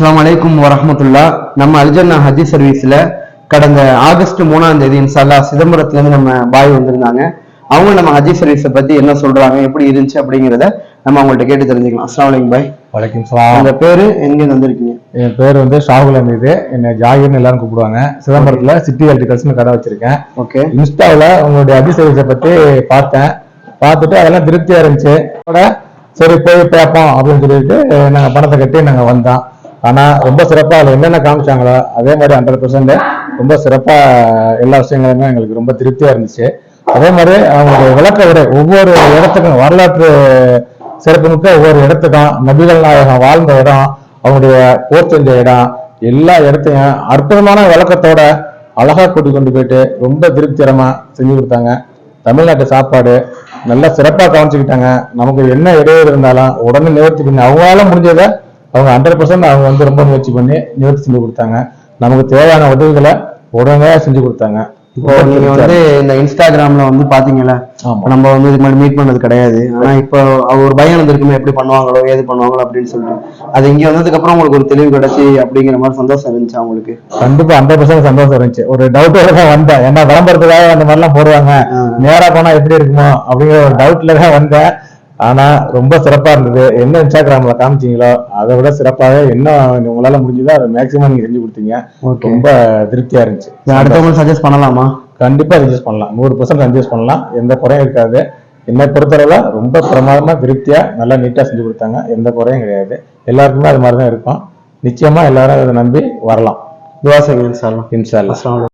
அஸ்ஸலாமு அலைக்கும் வரஹ்மத்துல்லாஹ். நம்ம அல்ஜன்னா ஹஜ் சர்வீஸ்ல கடந்த ஆகஸ்ட் 3ஆம் தேதி இன்ஷா அல்லாஹ் சிதம்பரத்துல இருந்து நம்ம பாய் வந்திருந்தாங்க. அவங்க நம்ம ஹஜ் சர்வீஸை பத்தி என்ன சொல்றாங்க, எப்படி இருந்துச்சு அப்படிங்கிறத நம்ம அவங்கள்ட்ட கேட்டு தெரிஞ்சுக்கலாம். அஸ்ஸலாமு அலைக்கும் பாய். வலைக்கும் சலாம். உங்க பேரு, எங்க வந்திருக்கீங்க? என் பேர் வந்து ஷாகுல் அமீது, என்ன ஜாகிர்னு எல்லாரும் கூப்பிடுவாங்க. சிதம்பரத்துல சிட்டி எலக்ட்ரிகல்ஸ்னு கடை வச்சிருக்கேன். ஓகே. இன்ஸ்டாவில் உங்களுடைய ஹஜ் சர்வீஸை பத்தி பார்த்துட்டு அதெல்லாம் திருப்தியா இருந்துச்சு. சரி போய் பார்ப்போம் அப்படின்னு சொல்லிட்டு நாங்க பணத்தை கட்டி நாங்க வந்தோம். ஆனா ரொம்ப சிறப்பா அதுல என்னென்ன காமிச்சாங்களோ அதே மாதிரி 100% ரொம்ப சிறப்பா எல்லா விஷயங்களுமே எங்களுக்கு ரொம்ப திருப்தியா இருந்துச்சு. அதே மாதிரி அவங்களுடைய விளக்க உரை ஒவ்வொரு இடத்துக்கும் வரலாற்று சிறப்புமிக்க ஒவ்வொரு இடத்துக்கும் நபிகள் நாயகம் வாழ்ந்த இடம், அவங்களுடைய போர் செஞ்ச இடம், எல்லா இடத்தையும் அற்புதமான விளக்கத்தோட அழகா கூட்டி கொண்டு போயிட்டு ரொம்ப திருப்திகரமா செஞ்சு கொடுத்தாங்க. தமிழ்நாட்டு சாப்பாடு நல்லா சிறப்பா கவனிச்சுக்கிட்டாங்க. நமக்கு என்ன இடையூறு இருந்தாலும் உடனே நிவர்த்தி பண்ணி அவங்களால முடிஞ்சதை அவங்க 100% அவங்க வந்து ரொம்ப முயற்சி பண்ணி நிவர்த்தி செஞ்சு கொடுத்தாங்க. நமக்கு தேவையான உதவிகளை உடனே செஞ்சு கொடுத்தாங்க. இப்போ நீங்க வந்து இந்த இன்ஸ்டாகிராம்ல வந்து பாத்தீங்களா, நம்ம வந்து இதுக்கு மாதிரி மீட் பண்ணது கிடையாது. ஆனா இப்போ ஒரு பயம் இருந்திருக்குமே, எப்படி பண்ணுவாங்களோ ஏது பண்ணுவாங்களோ அப்படின்னு சொல்லிட்டு, அது இங்க வந்ததுக்கு அப்புறம் உங்களுக்கு ஒரு தெளிவு கிடைச்சி அப்படிங்கிற மாதிரி சந்தோஷம் இருந்துச்சு அவங்களுக்கு? கண்டிப்பா 100% சந்தோஷம் இருந்துச்சு. ஒரு டவுட்டோட தான் வந்தேன். ஏன்னா விளம்பரத்துக்காக அந்த மாதிரிலாம் போடுவாங்க, நேரா போனா எப்படி இருக்குமோ அப்படிங்கிற ஒரு டவுட்ல தான் வந்தேன். ஆனா ரொம்ப சிறப்பா இருந்தது. என்ன இன்ஸ்டாகிராம்ல காமிச்சீங்களோ அதை விட சிறப்பாக என்ன உங்களால முடிஞ்சதோ அதை மேக்சிமம் நீங்க செஞ்சு கொடுத்தீங்க. ரொம்ப திருப்தியா இருந்துச்சு. அடுத்தவங்களுக்கு சஜஸ்ட் பண்ணலாமா? கண்டிப்பா சஜஸ்ட் பண்ணலாம், 100% சஜஸ்ட் பண்ணலாம். எந்த குறையும் இருக்காது. என்னை பொறுத்தளவுல ரொம்ப பிரமாதமா திருப்தியா நல்லா நீட்டா செஞ்சு கொடுத்தாங்க. எந்த குறையும் கிடையாது. எல்லாருக்குமே அது மாதிரிதான் இருக்கும். நிச்சயமா எல்லாரும் அதை நம்பி வரலாம். துவா செய்யுங்க இன்ஷா அல்லாஹ். இன்ஷா அல்லாஹ்.